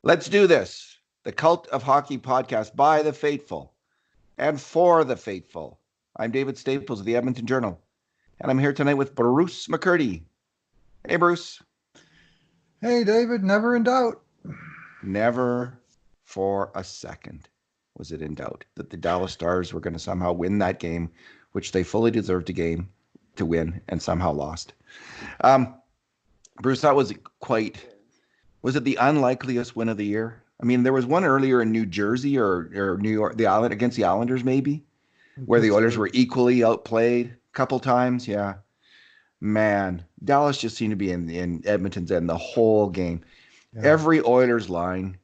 Let's do this. The Cult of Hockey podcast by the faithful and for the faithful. I'm David Staples of the Edmonton Journal, and I'm here tonight with Bruce McCurdy. Hey, Bruce. Hey, David. Never in doubt. Never for a second was it in doubt that the Dallas Stars were going to somehow win that game, which they fully deserved to win, and somehow lost. Bruce, that was was it the unlikeliest win of the year? I mean, there was one earlier in New Jersey or New York, against the Islanders maybe, where the Oilers were equally outplayed a couple times. Yeah, man, Dallas just seemed to be in Edmonton's end the whole game. Yeah. Every Oilers line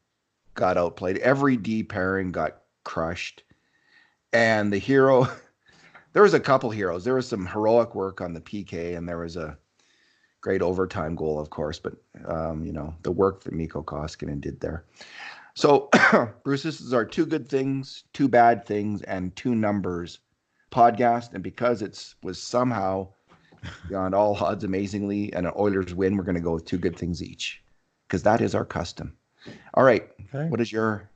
got outplayed. Every D pairing got crushed. And the hero, there was a couple heroes. There was some heroic work on the PK, and there was a great overtime goal, of course, but the work that Mikko Koskinen did there. So, Bruce, this is our two good things, two bad things, and two numbers podcast. And because was somehow beyond all odds, amazingly, and an Oilers win, we're going to go with two good things each, because that is our custom. All right. Okay. What is your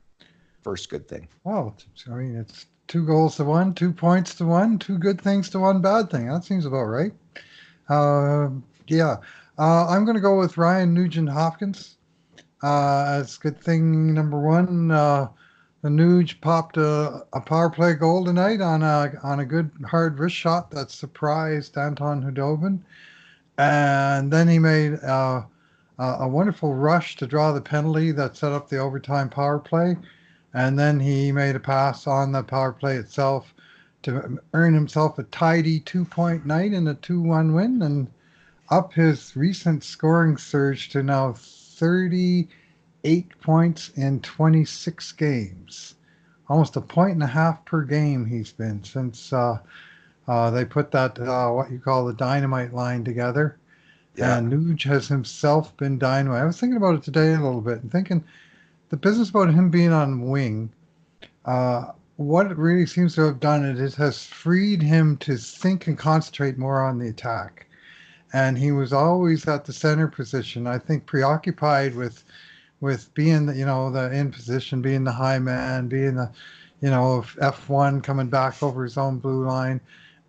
first good thing? Well, I mean, it's 2 goals to 1, 2 points to 1, 2 good things to 1 bad thing. That seems about right. I'm going to go with Ryan Nugent-Hopkins as good thing number 1. The Nuge popped a power play goal tonight on a good hard wrist shot that surprised Anton Hudobin, and then he made a wonderful rush to draw the penalty that set up the overtime power play, and then he made a pass on the power play itself to earn himself a tidy 2-point night in a 2-1 win, and up his recent scoring surge to now 38 points in 26 games. Almost 1.5 points per game he's been since they put that, what you call the dynamite line together. Yeah. And Nuge has himself been dynamite. I was thinking about it today a little bit and thinking the business about him being on wing, what it really seems to have done, it has freed him to think and concentrate more on the attack. And he was always at the center position, I think, preoccupied with being the in position, being the high man, being the F1 coming back over his own blue line.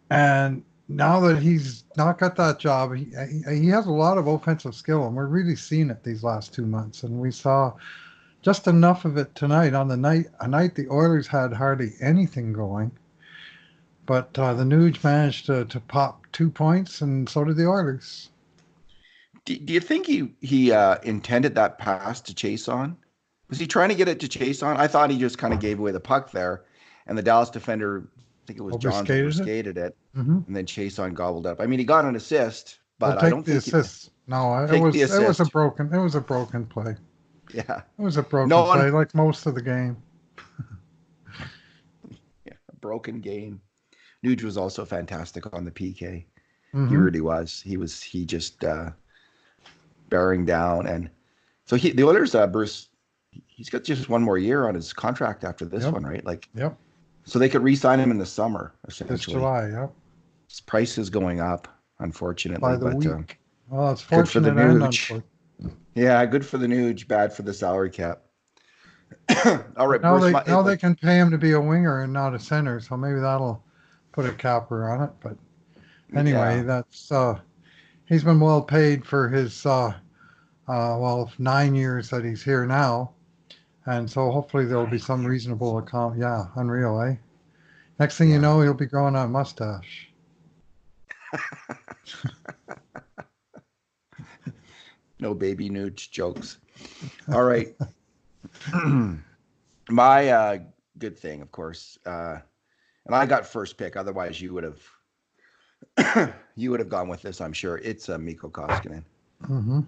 And now that he's not got that job, he has a lot of offensive skill, and we're really seeing it these last 2 months. And we saw just enough of it tonight on a night the Oilers had hardly anything going. But the Nuge managed to pop 2 points, and so did the Oilers. Do you think he intended that pass to Chiasson? Was he trying to get it to Chiasson? I thought he just kind of gave away the puck there, and the Dallas defender, I think it was Johns, overskated it, and then Chiasson gobbled up. I mean, he got an assist, but I don't think the assist. It was a broken play. Yeah, it was a broken play, like most of the game. Yeah, a broken game. Nuge was also fantastic on the PK. Mm-hmm. He really was. He just bearing down, and so the Oilers, Bruce, he's got just one more year on his contract after this one, right? Yep. So they could re-sign him in the summer, essentially. This July, yep. His price is going up, unfortunately. By the week. Well, it's fortunate and unfortunate. Yeah, good for the Nuge, bad for the salary cap. All right, now Bruce, they can pay him to be a winger and not a center, so maybe that'll put a capper on it. But anyway, that's he's been well paid for his 9 years that he's here now, and so hopefully there'll be some reasonable account. Yeah, unreal, eh? Next thing you know, he'll be growing a mustache. No baby Nuge jokes. All right. My good thing, of course, and I got first pick. Otherwise, you would have gone with this, I'm sure. It's Mikko Koskinen. Mm-hmm.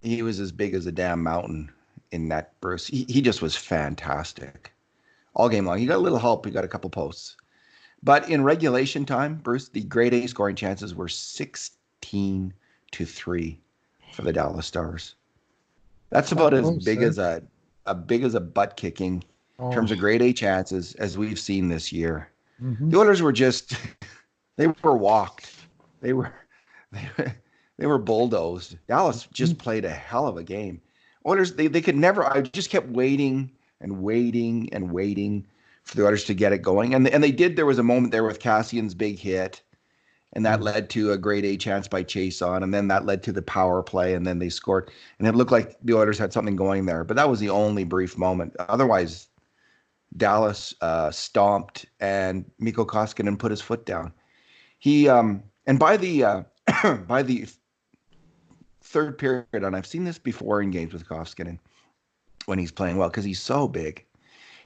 He was as big as a damn mountain in that, Bruce. He just was fantastic all game long. He got a little help. He got a couple posts. But in regulation time, Bruce, the grade A scoring chances were 16-3 for the Dallas Stars. That's about as big as a butt kicking in terms of grade A chances as we've seen this year. Mm-hmm. The Oilers were just they were walked. They were bulldozed. Dallas just played a hell of a game. Oilers, they could never. I just kept waiting and waiting and waiting for the Oilers to get it going, and they did. There was a moment there with Cassian's big hit, and that Mm. led to a grade A chance by Chase on, and then that led to the power play, and then they scored, and it looked like the Oilers had something going there. But that was the only brief moment. Otherwise, Dallas stomped, and Mikko Koskinen put his foot down. He and by the by the third period, and I've seen this before in games with Koskinen when he's playing well because he's so big.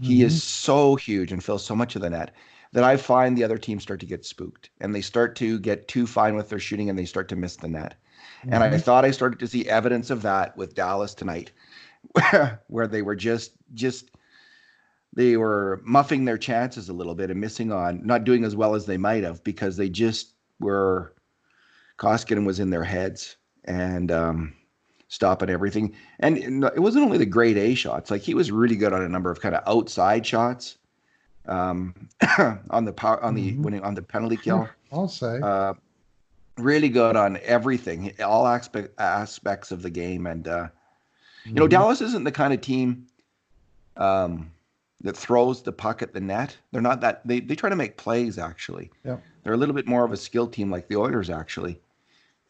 He Mm-hmm. is so huge and fills so much of the net that I find the other team start to get spooked and they start to get too fine with their shooting and they start to miss the net. And I Mm-hmm. thought I started to see evidence of that with Dallas tonight, where they were just they were muffing their chances a little bit and missing on not doing as well as they might have because they just were Koskinen was in their heads and stopping everything. And it wasn't only the grade A shots; like he was really good on a number of kind of outside shots um, on the power on the Mm-hmm. winning on the penalty kill. I'll say. Uh, really good on everything, all aspects of the game. And Mm-hmm. Dallas isn't the kind of team um, that throws the puck at the net. They're not that. They try to make plays. Actually, Yep. they're a little bit more of a skill team, like the Oilers actually.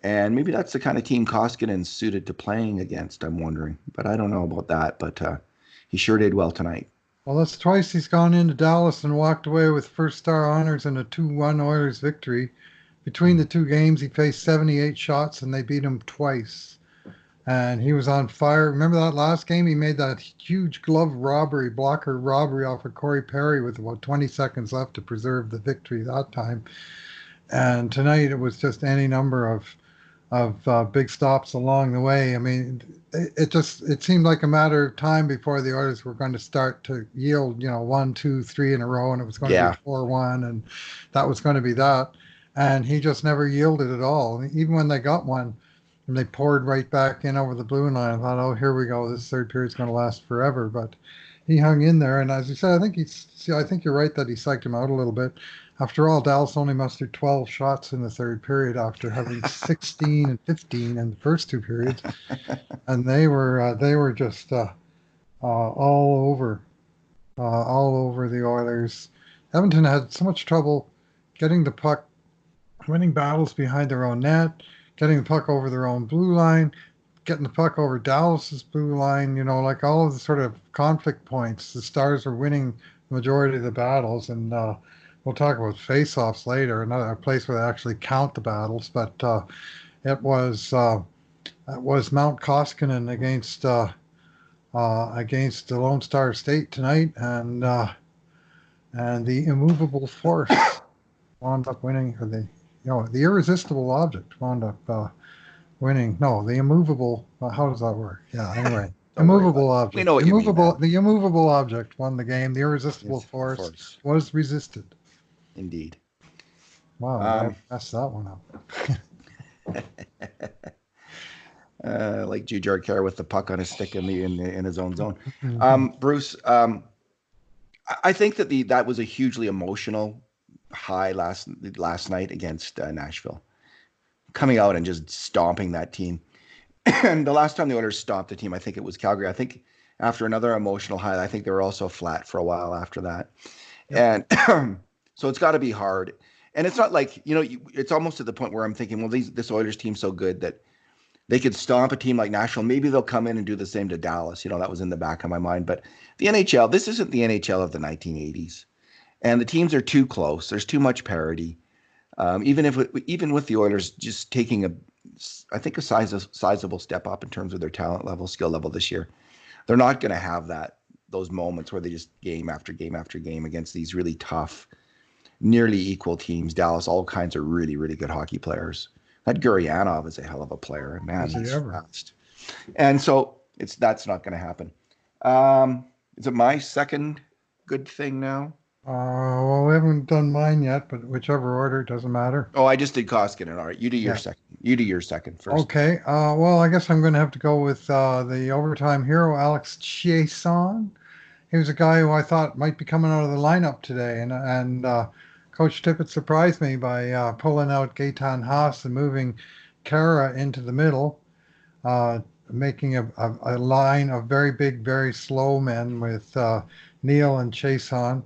And maybe that's the kind of team Koskinen's suited to playing against, I'm wondering. But I don't know about that. But he sure did well tonight. Well, that's twice he's gone into Dallas and walked away with first star honors and a 2-1 Oilers victory. Between the two games, he faced 78 shots and they beat him twice. And he was on fire. Remember that last game? He made that huge blocker robbery off of Corey Perry with about 20 seconds left to preserve the victory that time. And tonight it was just any number of big stops along the way. I mean, it seemed like a matter of time before the Oilers were going to start to yield, 1, 2, 3 in a row, and it was going to be Yeah. 4-1, and that was going to be that. And he just never yielded at all. And even when they got one, and they poured right back in over the blue line, I thought, oh, here we go. This third period's going to last forever. But he hung in there, and as you said, I think you're right that he psyched him out a little bit. After all, Dallas only mustered 12 shots in the third period after having 16 and 15 in the first two periods, and they were just all over the Oilers. Edmonton had so much trouble getting the puck, winning battles behind their own net, getting the puck over their own blue line, getting the puck over Dallas's blue line. Like all of the sort of conflict points, the Stars were winning the majority of the battles, and we'll talk about face-offs later, another place where they actually count the battles. But it was Mount Koskinen against the Lone Star State tonight, and the immovable force wound up winning, or the irresistible object wound up winning. No, the immovable. How does that work? Yeah. Anyway, Don't worry about immovable it. We know object. what you mean, man. The immovable object won the game. The irresistible Yes, of force course. was resisted. Indeed. Wow, I Um, messed that one up. like Jujhar Khaira with the puck on his stick in his own zone. Mhm. Bruce, I think that was a hugely emotional high last night against Nashville, coming out and just stomping that team. And the last time the Oilers stomped the team, I think it was Calgary. I think after another emotional high, I think they were also flat for a while after that. Yep. And so it's got to be hard. And it's not like, it's almost to the point where I'm thinking, well, this Oilers team's so good that they could stomp a team like Nashville. Maybe they'll come in and do the same to Dallas. That was in the back of my mind. But the NHL, this isn't the NHL of the 1980s. And the teams are too close. There's too much parity. Even with the Oilers just taking I think a sizable step up in terms of their talent level, skill level this year, they're not going to have those moments where they just game after game after game against these really tough, nearly equal teams. Dallas, all kinds of really, really good hockey players. That Guryanov is a hell of a player. Man, Was he he's ever? fast. And so that's not going to happen. Is it my second good thing now? Well, we haven't done mine yet, but whichever order, doesn't matter. Oh, I just did Koskinen. All right, you do your Yeah. second. You do your second first. Okay. Well, I guess I'm going to have to go with the overtime hero, Alex Chiasson. He was a guy who I thought might be coming out of the lineup today, and Coach Tippett surprised me by pulling out Gaetan Haas and moving Kara into the middle. Uh, making a line of very big, very slow men with Neil and Chason.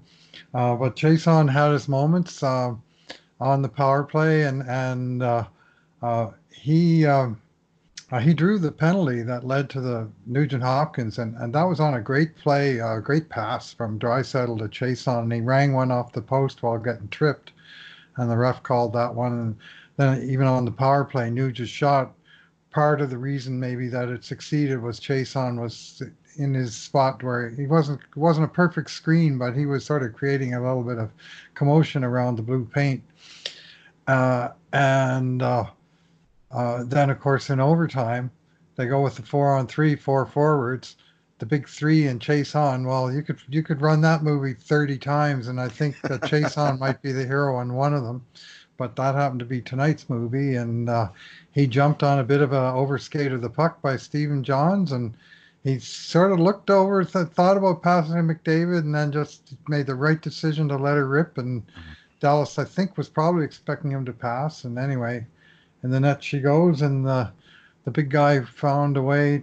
But Chason had his moments on the power play, and he drew the penalty that led to the Nugent Hopkins, and that was on a great play, a great pass from Draisaitl to Chason, and he rang one off the post while getting tripped, and the ref called that one. And then even on the power play, Nugent's shot, part of the reason maybe that it succeeded was Chason was in his spot where it wasn't a perfect screen, but he was sort of creating a little bit of commotion around the blue paint. And Then, of course, in overtime, they go with the 4-on-3, four forwards, the big three and Chase on. Well, you could run that movie 30 times, and I think that Chase on might be the hero in one of them. But that happened to be tonight's movie, and he jumped on a bit of a overskate of the puck by Stephen Johns, and he sort of looked over, thought about passing to McDavid, and then just made the right decision to let her rip. And Dallas, I think, was probably expecting him to pass. And anyway, in the net she goes, and the big guy found a way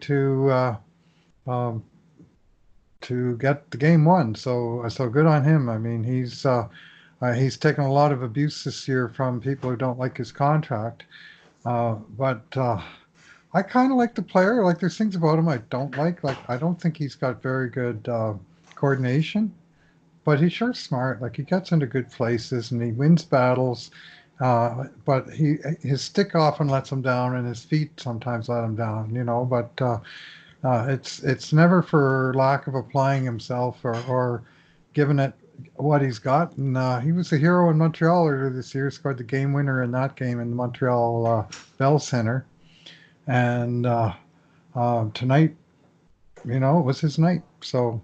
um, to get the game won. So good on him. I mean, he's taken a lot of abuse this year from people who don't like his contract. But I kind of like the player. Like, there's things about him I don't like. Like, I don't think he's got very good coordination, but he's sure smart. Like, he gets into good places and he wins battles. But his stick often lets him down, and his feet sometimes let him down. It's never for lack of applying himself or giving it what he's got. And he was a hero in Montreal earlier this year. Scored the game winner in that game in the Montreal Bell Center. And tonight, it was his night. So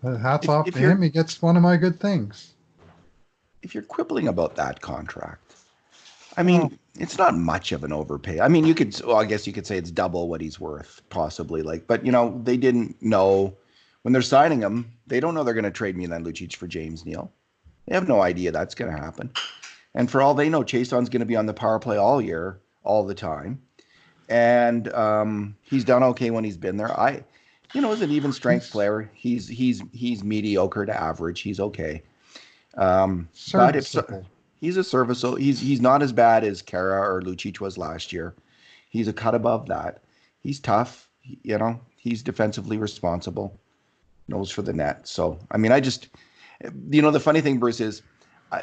hats off If to you're him. He gets one of my good things. if you're quibbling about that contract, I Well, mean, it's not much of an overpay. I mean, I guess you could say it's double what he's worth, possibly. Like, but they didn't know when they're signing him. They don't know they're going to trade Milan Lucic for James Neal. They have no idea that's going to happen. And for all they know, Chason's going to be on the power play all year, all the time. And he's done okay when he's been there. As an even strength he's player, he's mediocre to average. He's okay. But if so, serviceable. he's a serviceable. He's not as bad as Kara or Lucic was last year. He's a cut above that. He's tough. He's defensively responsible. Knows for the net. So I mean, the funny thing, Bruce, is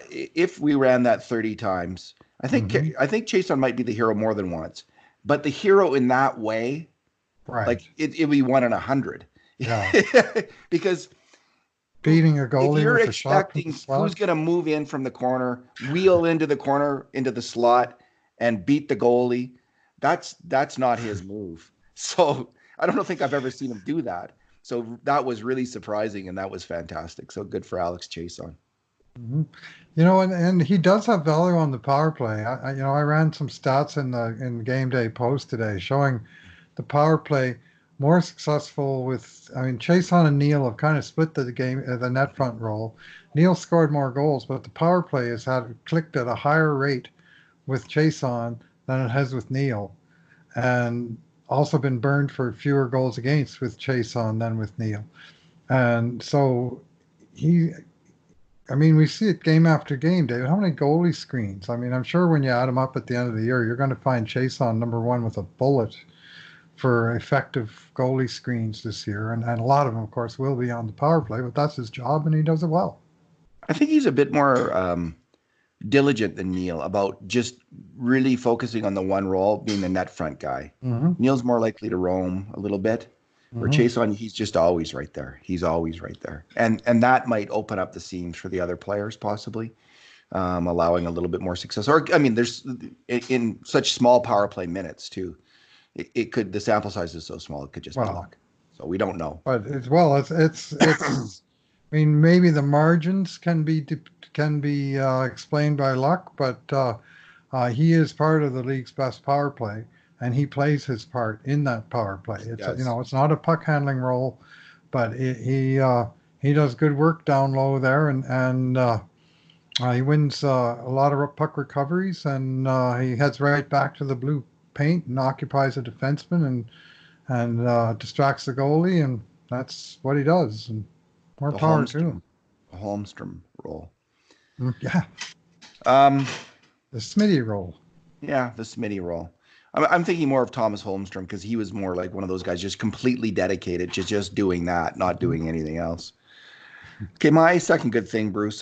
if we ran that 30 times, I think Hmm. I think Chason might be the hero more than once. But the hero in that way, Right. like it'd be 1 in 100, Yeah. because Beating a if goalie you're with a shot from the expecting who's slot. going to move in from the corner, wheel into the corner, into the slot, and beat the goalie, that's not his move. So I don't think I've ever seen him do that. So that was really surprising, and that was fantastic. So good for Alex Chason. Hmm. And he does have value on the power play. I ran some stats in game day post today showing the power play more successful with. I mean, Chason and Neil have kind of split the game, the net front role. Neil scored more goals, but the power play has had clicked at a higher rate with Chason than it has with Neil, and also been burned for fewer goals against with Chason than with Neil. And so he I mean, we see it game after game, David. How many goalie screens? I mean, I'm sure when you add them up at the end of the year, you're going to find Chase on number one with a bullet for effective goalie screens this year. And a lot of them, of course, will be on the power play, but that's his job and he does it well. I think he's a bit more diligent than Neil about just really focusing on the one role, being the net front guy. Hmm. Neil's more likely to roam a little bit. Where Hmm. Chase on, he's just always right there. He's always right there, and that might open up the seams for the other players, possibly allowing a little bit more success. Or I mean, there's in such small power play minutes too. It could the sample size is so small it could just be Well, luck. So we don't know. but it's. I mean, maybe the margins can be explained by luck, but he is part of the league's best power play, and he plays his part in that power play. Yes. It's not a puck handling role, but he does good work down low there, and he wins a lot of puck recoveries, and he heads right back to the blue paint and occupies a defenseman, and distracts the goalie, and that's what he does. And more The power to him. Holmstrom role. Yeah, Um, the Smitty role. yeah, the Smitty role. I'm thinking more of Thomas Holmstrom because he was more like one of those guys just completely dedicated to just doing that, not Mhm. doing anything else. Okay, my second good thing, Bruce,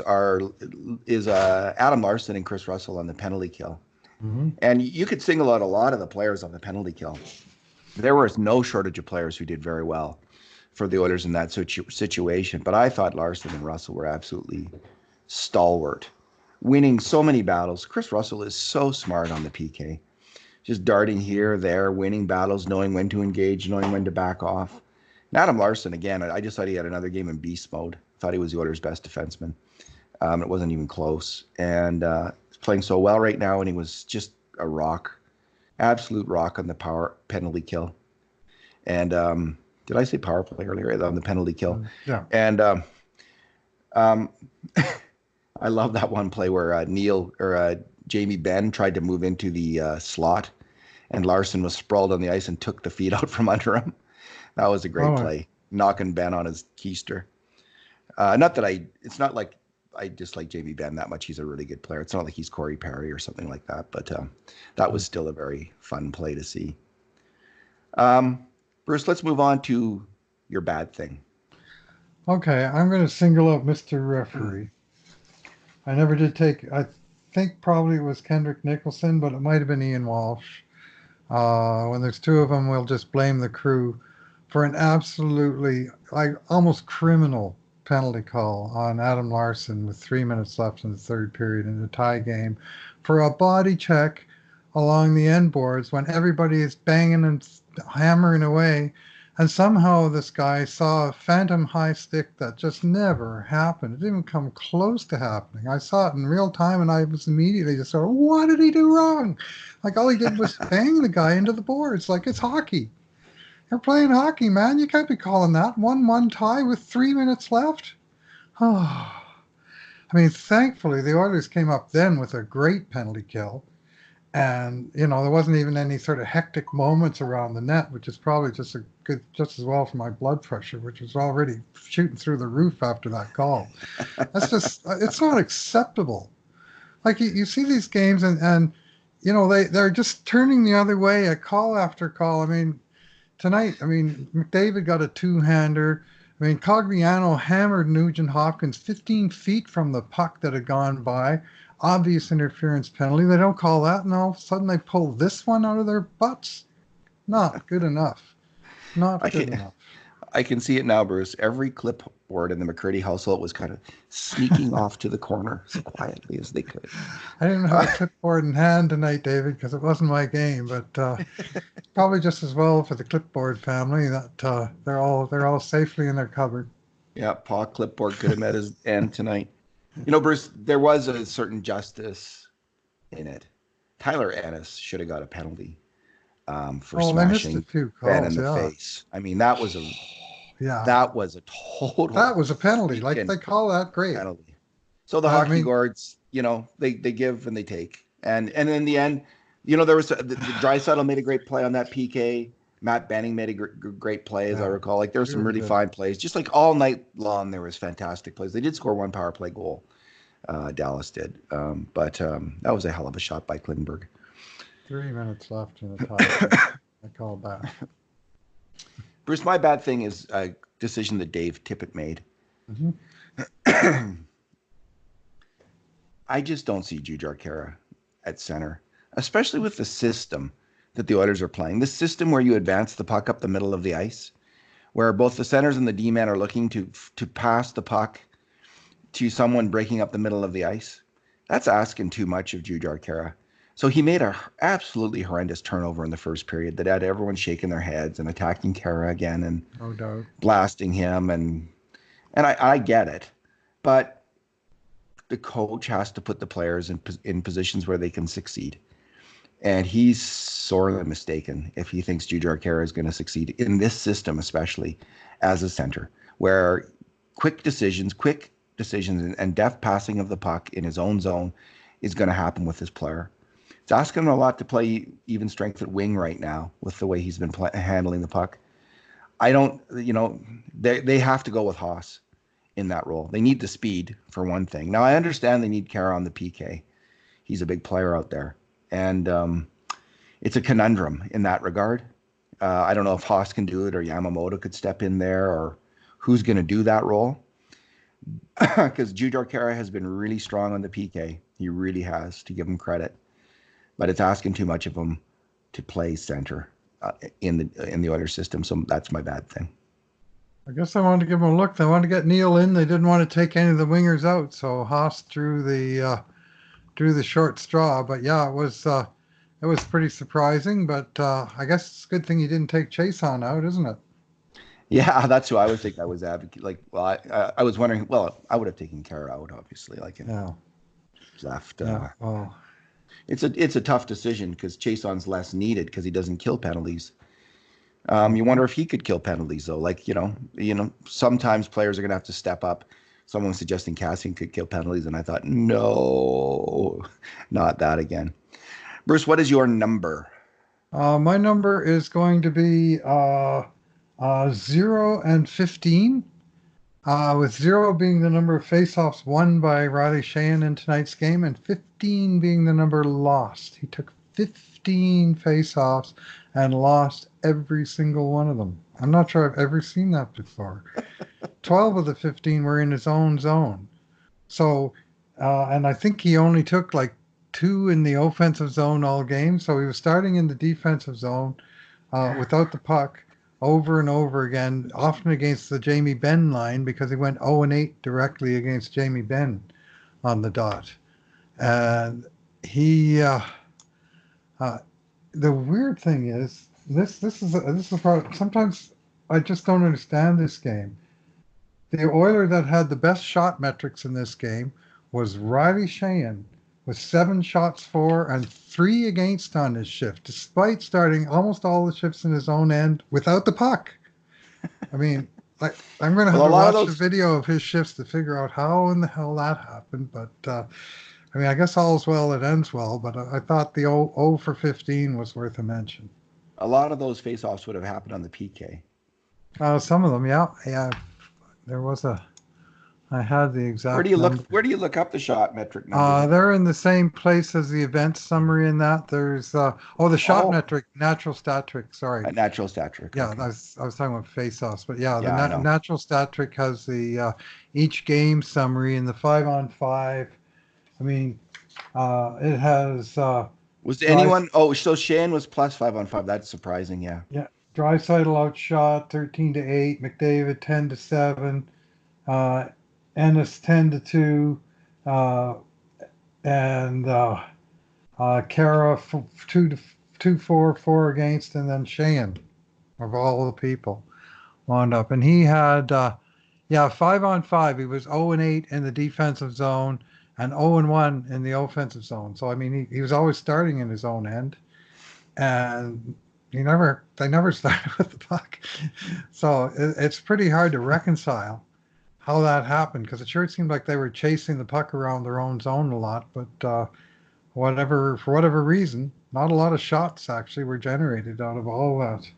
is Adam Larson and Chris Russell on the penalty kill. Mhm. And you could single out a lot of the players on the penalty kill. There was no shortage of players who did very well for the Oilers in that situation. But I thought Larson and Russell were absolutely stalwart, winning so many battles. Chris Russell is so smart on the PK, just darting here, there, winning battles, knowing when to engage, knowing when to back off. And Adam Larson, again, I just thought he had another game in beast mode. Thought he was the Oilers' best defenseman. It wasn't even close. And he's playing so well right now, and he was just a rock, absolute rock on the power penalty kill. And did I say power play earlier on the penalty kill? Yeah. And um, I love that one play where Jamie Benn tried to move into the slot, and Larson was sprawled on the ice and took the feet out from under him. That was a great Oh, play, knocking Ben on his keister. It's not like I dislike Jamie Benn that much. He's a really good player. It's not like he's Corey Perry or something like that, but that was still a very fun play to see. Bruce, let's move on to your bad thing. okay, I'm going to single out Mr. Referee. I never did take. I think probably it was Kendrick Nicholson, but it might have been Ian Walsh. When there's two of them, we'll just blame the crew for an absolutely, like, almost criminal penalty call on Adam Larson with 3 minutes left in the third period in a tie game for a body check along the end boards when everybody is banging and hammering away. And somehow this guy saw a phantom high stick that just never happened. It didn't even come close to happening. I saw it in real time and I was immediately just sort of, what did he do wrong? Like all he did was bang the guy into the boards. Like it's hockey. You're playing hockey, man. You can't be calling that 1-1 tie with 3 minutes left. Oh, I mean, thankfully the Oilers came up then with a great penalty kill. And, there wasn't even any sort of hectic moments around the net, which is probably just as well for my blood pressure, which was already shooting through the roof after that call. It's not acceptable. Like you see these games and they're just turning the other way at call after call. I mean, tonight, McDavid got a two-hander. Cogliano hammered Nugent Hopkins 15 feet from the puck that had gone by. Obvious interference penalty. They don't call that, and all of a sudden they pull this one out of their butts. Not good enough. Not I good can, enough. I can see it now, Bruce. Every clipboard in the McCurdy household was kind of sneaking off to the corner as quietly as they could. I didn't have a clipboard in hand tonight, David, because it wasn't my game. But probably just as well for the clipboard family that they're all safely in their cupboard. Yeah, Paul Clipboard could have met his end tonight. Bruce, there was a certain justice in it. Tyler Ennis should have got a penalty for Oh, they missed a smashing few Ben in calls. the Yeah, face. I mean, that was a yeah, total that was a penalty. Like freaking they call that great. penalty. So the I hockey mean, guards, they give and they take, and in the end, there was the Draisaitl made a great play on that PK. Matt Benning made a great play, as I yeah, recall. Like there were some really really good. fine plays. Just like all night long, there was fantastic plays. They did score one power play goal. Dallas did, but that was a hell of a shot by Klingberg. 3 minutes left in the tie. I call back. Bruce, my bad thing is a decision that Dave Tippett made. Mm-hmm. I just don't see Jujhar Khaira at center, especially with the system that the Oilers are playing. The system where you advance the puck up the middle of the ice, where both the centers and the D-men are looking to pass the puck to someone breaking up the middle of the ice. That's asking too much of Jujhar Khaira. So he made a absolutely horrendous turnover in the first period that had everyone shaking their heads and attacking Khaira again and No doubt. blasting him. And I get it, but the coach has to put the players in positions where they can succeed. And he's sorely mistaken if he thinks Jujhar Khaira is going to succeed in this system, especially as a center, where quick decisions and deft passing of the puck in his own zone is going to happen with this player. It's asking him a lot to play even strength at wing right now with the way he's been handling the puck. I don't, they have to go with Haas in that role. They need the speed for one thing. Now I understand they need Kara on the PK. He's a big player out there, and it's a conundrum in that regard. I don't know if Haas can do it or Yamamoto could step in there or who's going to do that role. Because Jujhar Khaira has been really strong on the PK. He really has, to give him credit. But it's asking too much of him to play center in the Oilers system. So that's my bad thing. I guess I wanted to give them a look. They wanted to get Neil in. They didn't want to take any of the wingers out. So Haas drew the short straw. But yeah, it was pretty surprising. But I guess it's a good thing you didn't take Chason out, isn't it? Yeah, that's who I would think I was advocate. Like, well, I was wondering. Well, I would have taken Kara out, obviously. Like, left. Yeah. Well, it's a tough decision because Chason's less needed because he doesn't kill penalties. You wonder if he could kill penalties though. Like, sometimes players are gonna have to step up. Someone was suggesting Cassian could kill penalties, and I thought, no, not that again. Bruce, what is your number? my number is going to be 0 and 15. With 0 being the number of faceoffs won by Riley Sheahan in tonight's game, and 15 being the number lost. He took 15 faceoffs and lost every single one of them. I'm not sure I've ever seen that before. 12 of the 15 were in his own zone. So, and I think he only took like 2 in the offensive zone all game. So he was starting in the defensive zone without the puck over and over again, often against the Jamie Benn line because he went 0 and 8 directly against Jamie Benn on the dot. And the weird thing is this is a part. Sometimes I just don't understand this game. The Oiler that had the best shot metrics in this game was Riley Sheahan with 7 shots for and 3 against on his shift, despite starting almost all the shifts in his own end without the puck. I mean, I'm going to have to watch the video of his shifts to figure out how in the hell that happened. But I mean, I guess all's well that ends well. But I thought the 0 for 15 was worth a mention. A lot of those faceoffs would have happened on the PK. Some of them, yeah. There was I had the exact. Where do you look up the shot metric numbers? They're in the same place as the event summary in that. There's the shot metric, natural stat trick. Sorry, natural stat trick. Yeah, okay. I was talking about face-offs, but yeah, the natural stat trick has the each game summary in the 5-on-5. I mean, it has. Was anyone? Oh, so Sheahan was plus 5-on-5. That's surprising. Yeah. Yeah, Draisaitl outshot 13-8, McDavid 10-7. Ennis 10-2, and Kara 2-4, 4 against, and then Sheahan, of all the people, wound up. And he had, 5-on-5. He was 0 and 8 in the defensive zone and 0 and 1 in the offensive zone. So I mean, he was always starting in his own end, and they never started with the puck. So it's pretty hard to reconcile how that happened, because it sure seemed like they were chasing the puck around their own zone a lot, but for whatever reason, not a lot of shots actually were generated out of all that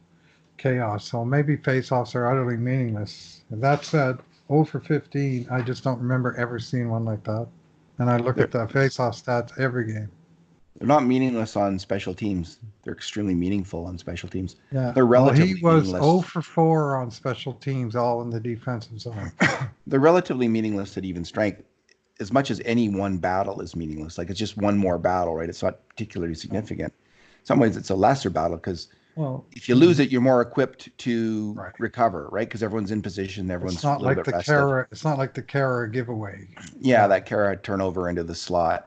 chaos. So maybe faceoffs are utterly meaningless. And that said, 0 for 15, I just don't remember ever seeing one like that. And I look at the faceoff stats every game. They're not meaningless on special teams. They're extremely meaningful on special teams. Yeah, they're relatively he was meaningless. 0 for 4 on special teams, all in the defensive zone. They're relatively meaningless at even strength, as much as any one battle is meaningless. Like, it's just one more battle, right? It's not particularly significant. In some ways, it's a lesser battle because if you lose it, you're more equipped to recover, right? Because everyone's in position, everyone's a little bit rested. It's not like the Kara giveaway. Yeah, that Kara turnover into the slot.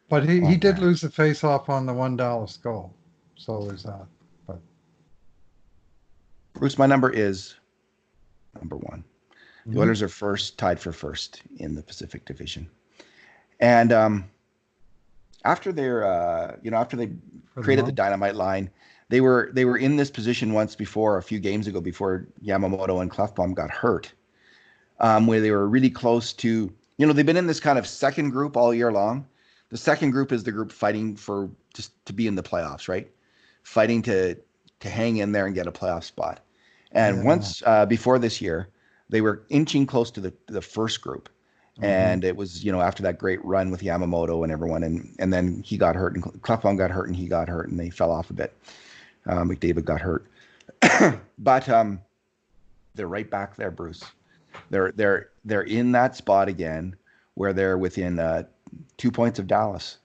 But he did lose the face-off on the one Dallas goal. So there's that. But Bruce, my number is number 1. The Oilers are tied for first in the Pacific Division. And after they created the dynamite line, they were in this position once before, a few games ago, before Yamamoto and Klefbom got hurt, where they were really close to, they've been in this kind of second group all year long. The second group is the group fighting for just to be in the playoffs, right? Fighting to hang in there and get a playoff spot. And once before this year, they were inching close to the first group. And it was, after that great run with Yamamoto and everyone, and then he got hurt, and Klefbom got hurt, and he got hurt, and they fell off a bit. McDavid got hurt, but they're right back there, Bruce. They're in that spot again where they're within 2 points of Dallas,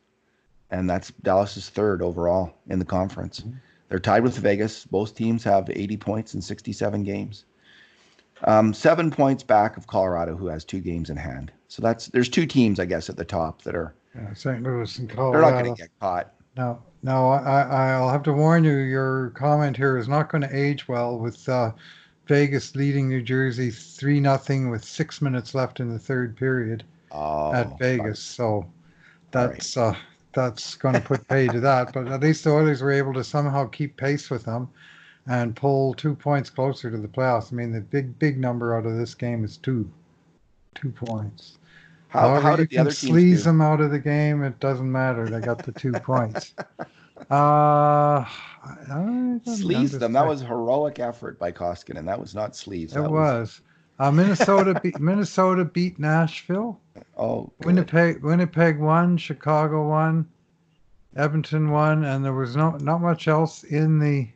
and that's Dallas's third overall in the conference. They're tied with Vegas. Both teams have 80 points in 67 games. 7 points back of Colorado, who has 2 games in hand. So there's 2 teams, I guess, at the top that are. Yeah, St. Louis and Colorado. They're not going to get caught. No, I'll have to warn you. Your comment here is not going to age well with Vegas leading New Jersey 3-0 with 6 minutes left in the third period at Vegas. So that's going to put pay to that. But at least the Oilers were able to somehow keep pace with them and pull 2 points closer to the playoffs. I mean, the big number out of this game is 2 points. How did the other teams sleaze them out of the game? It doesn't matter. They got the 2 points. Sleaze them. That was heroic effort by Koskinen. That was not sleaze. It was. Minnesota beat Nashville. Oh, good. Winnipeg won. Chicago won. Edmonton won, and there was not much else in the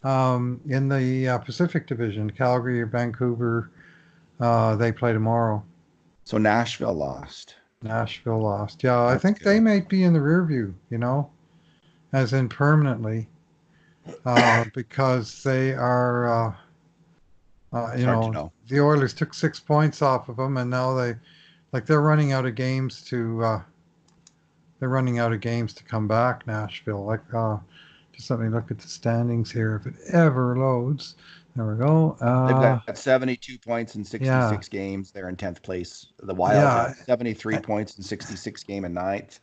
Pacific Division. Calgary or Vancouver, they play tomorrow. So Nashville lost. Yeah, I think they might be in the rear view, as in permanently, because they are, the Oilers took 6 points off of them, and now they're running out of games to come back. Nashville, just let me look at the standings here. If it ever loads. There we go. They've got 72 points in 66 games. They're in 10th place. The Wild have 73 points in 66 games in 9th.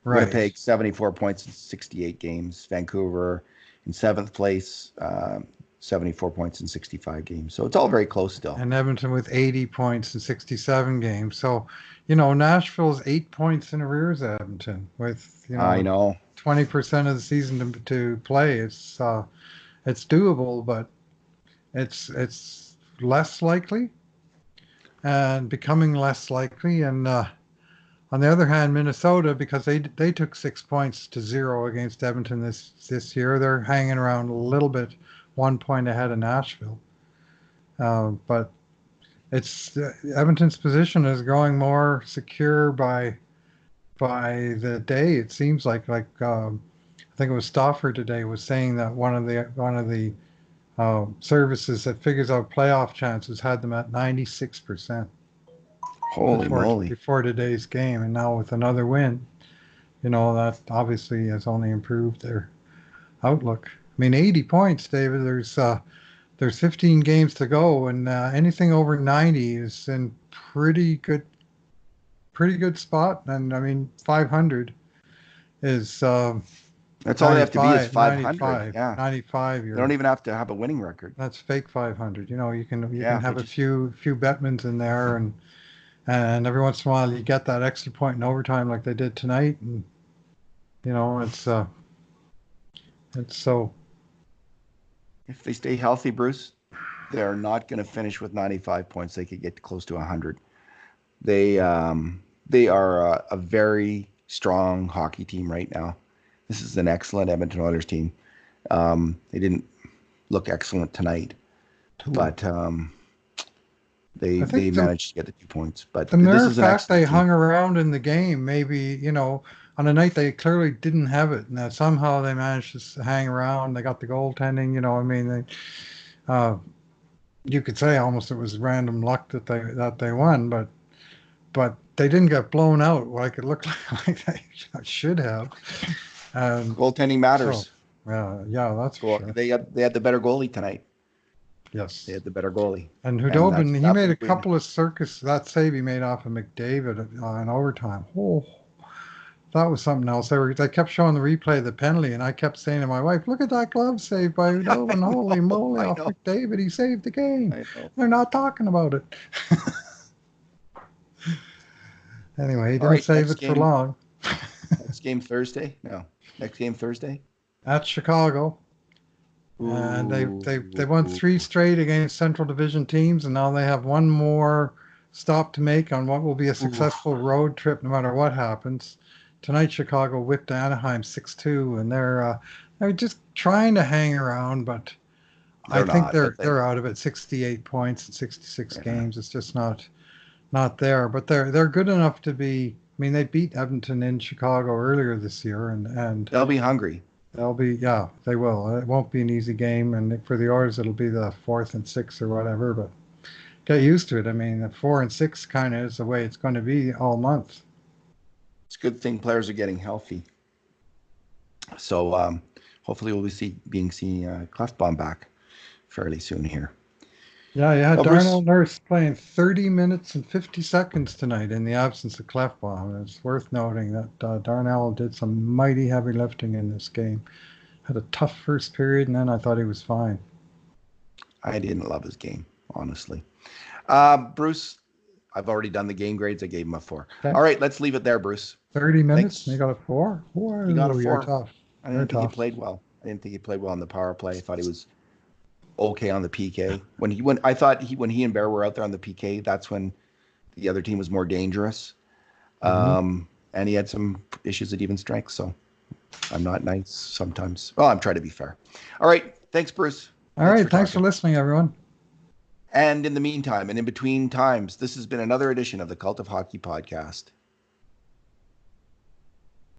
Right. Winnipeg, 74 points in 68 games. Vancouver in 7th place, 74 points in 65 games. So it's all very close still. And Edmonton with 80 points in 67 games. So, Nashville's 8 points in arrears of Edmonton with, I know 20% of the season to play. It's doable, but it's less likely and becoming less likely. And on the other hand, Minnesota, because they took 6 points to 0 against Edmonton this year, they're hanging around a little bit, 1 point ahead of Nashville. But it's Edmonton's position is growing more secure by the day. It seems like I think it was Stauffer today was saying that one of the services that figures out playoff chances had them at 96%. Holy moly. Before today's game, and now with another win, that obviously has only improved their outlook. I mean, 80 points, David. There's 15 games to go, and anything over 90 is in pretty good spot. And I mean, 500 is. That's all they have to be is 500. 95, yeah. 95. They don't even have to have a winning record. That's fake 500. You can have a few Bettmans in there, and every once in a while you get that extra point in overtime like they did tonight, and it's so. If they stay healthy, Bruce, they're not going to finish with 95 points. They could get close to 100. They are a very strong hockey team right now. This is an excellent Edmonton Oilers team. They didn't look excellent tonight, but they managed to get the 2 points. But the mere fact they hung around in the game, maybe on a night they clearly didn't have it, and that somehow they managed to hang around. They got the goaltending. I mean, you could say almost it was random luck that they won, but they didn't get blown out like it looked like they should have. Goaltending matters. So, yeah, that's for sure. They had the better goalie tonight. Yes, they had the better goalie. And Hudobin, he made a couple of that save he made off of McDavid in overtime. Oh, that was something else. They kept showing the replay of the penalty, and I kept saying to my wife, "Look at that glove save by Hudobin! Holy moly, off McDavid, he saved the game." They're not talking about it. Anyway, he didn't save it for long. Next game Thursday? No. Next game Thursday? at Chicago. And they won Ooh. 3 straight against Central Division teams, and now they have one more stop to make on what will be a Ooh. successful road trip, no matter what happens. Tonight, Chicago whipped Anaheim 6-2, and they're just trying to hang around, but I They're think not, but they're out of it. 68 points in 66 yeah. games. It's just not there. But they're good enough to be. I mean, they beat Edmonton in Chicago earlier this year, and They'll be hungry. they'll be, yeah, they will. It won't be an easy game, and for the Oilers, it'll be the 4th and 6th or whatever. But get used to it. I mean, the 4 and 6 kind of is the way it's going to be all month. It's a good thing players are getting healthy. So hopefully we'll be seeing Clefbaum back fairly soon here. Yeah, you had Oh, Bruce, Darnell Nurse playing 30 minutes and 50 seconds tonight in the absence of Clefbaum. It's worth noting that Darnell did some mighty heavy lifting in this game. Had a tough first period, and then I thought he was fine. I didn't love his game, honestly. Bruce, I've already done the game grades. I gave him a 4. Okay. All right, let's leave it there, Bruce. 30 minutes, Thanks. and you got a 4? Whoa, He got a you're 4. tough. I You're didn't think he tough. played well. I didn't think he played well on the power play. I thought he was okay on the PK. When he and Bear were out there on the PK, that's when the other team was more dangerous. Mhm. And he had some issues at even strength. So I'm not nice sometimes. Well, I'm trying to be fair. All right. Thanks, Bruce. All right, thanks talking. for listening, everyone. And in the meantime, and in between times, this has been another edition of the Cult of Hockey podcast.